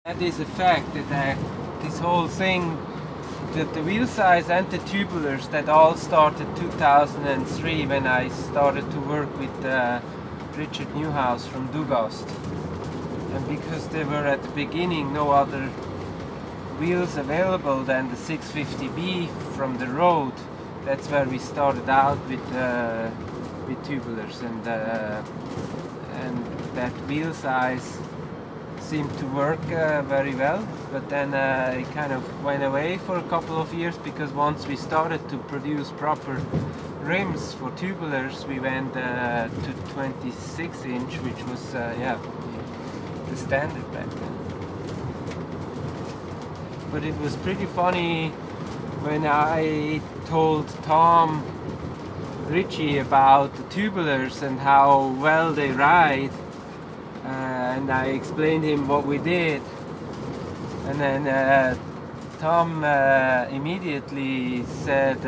That is a fact that this whole thing, that the wheel size and the tubulars, that all started 2003 when I started to work with Richard Newhouse from Dugast. And because there were at the beginning no other wheels available than the 650B from the road, that's where we started out with tubulars, and that wheel size seemed to work very well, but then it kind of went away for a couple of years, because once we started to produce proper rims for tubulars, we went to 26 inch, which was the standard back then. But it was pretty funny when I told Tom Ritchie about the tubulars and how well they ride, and I explained him what we did, and then Tom immediately said,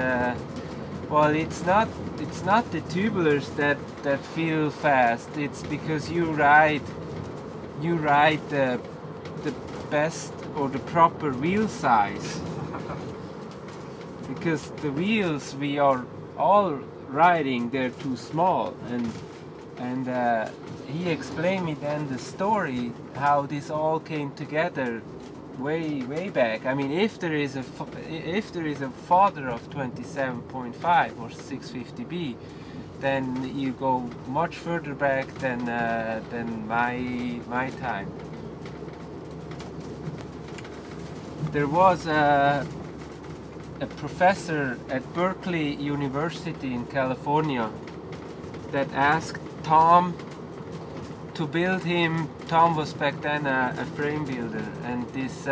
well, it's not the tubulars that feel fast, it's because you ride the best or the proper wheel size. Because the wheels we are all riding, they're too small, and he explained me then the story how this all came together way back. I mean, if there is a father of 27.5 or 650B, then you go much further back than my time. There was a professor at Berkeley University in California that asked Tom to build him. Tom was back then a frame builder, and this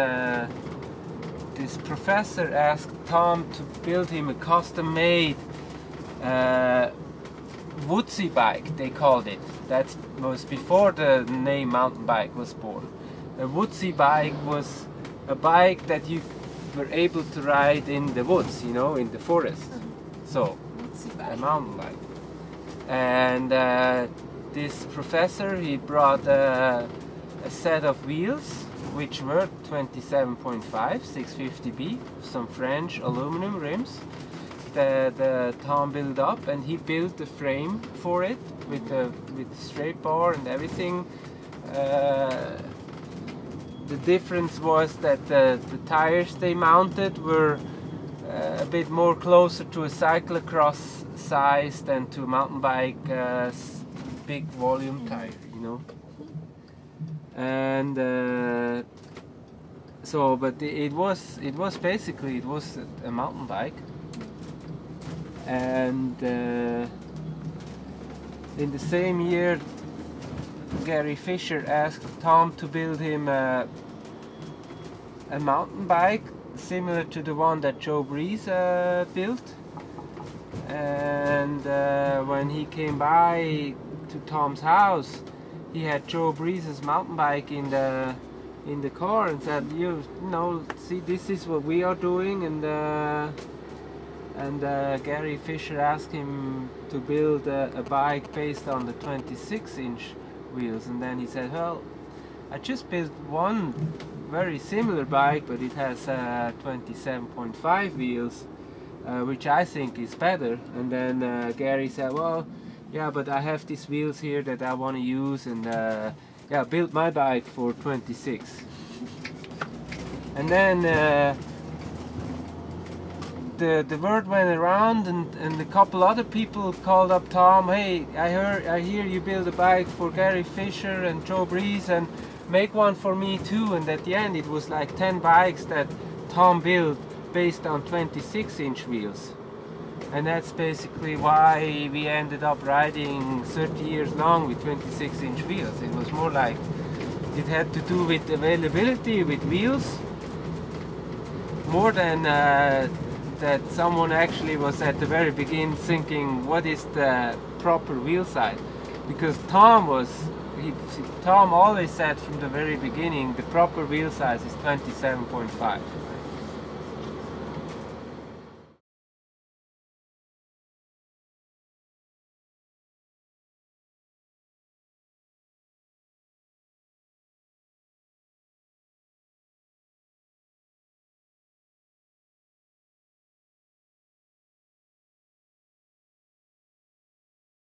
professor asked Tom to build him a custom-made woodsy bike, they called it. That was before the name mountain bike was born. A woodsy bike was a bike that you were able to ride in the woods, you know, in the forest. So, a mountain bike. And this professor, he brought a set of wheels which were 27.5, 650B, some French aluminum rims that Tom built up, and he built the frame for it with the straight bar and everything. The difference was that the tires they mounted were a bit more closer to a cyclocross size than to a mountain bike big volume tire, you know. And so, but it was basically a mountain bike. And in the same year, Gary Fisher asked Tom to build him a mountain bike similar to the one that Joe Breeze built. And when he came by to Tom's house, he had Joe Breeze's mountain bike in the car, and said, you know, see, this is what we are doing. And Gary Fisher asked him to build a bike based on the 26-inch wheels, and then he said, well, I just built one very similar bike, but it has 27.5 wheels, which I think is better. And then Gary said, well, yeah, but I have these wheels here that I want to use, and yeah, built my bike for 26. And then the word went around, and a couple other people called up Tom, hey, I hear you build a bike for Gary Fisher and Joe Breeze, and make one for me too. And at the end it was like 10 bikes that Tom built based on 26-inch wheels. And that's basically why we ended up riding 30 years long with 26-inch wheels. It was more like it had to do with availability with wheels, more than that someone actually was at the very beginning thinking what is the proper wheel size. Because Tom always said from the very beginning the proper wheel size is 27.5.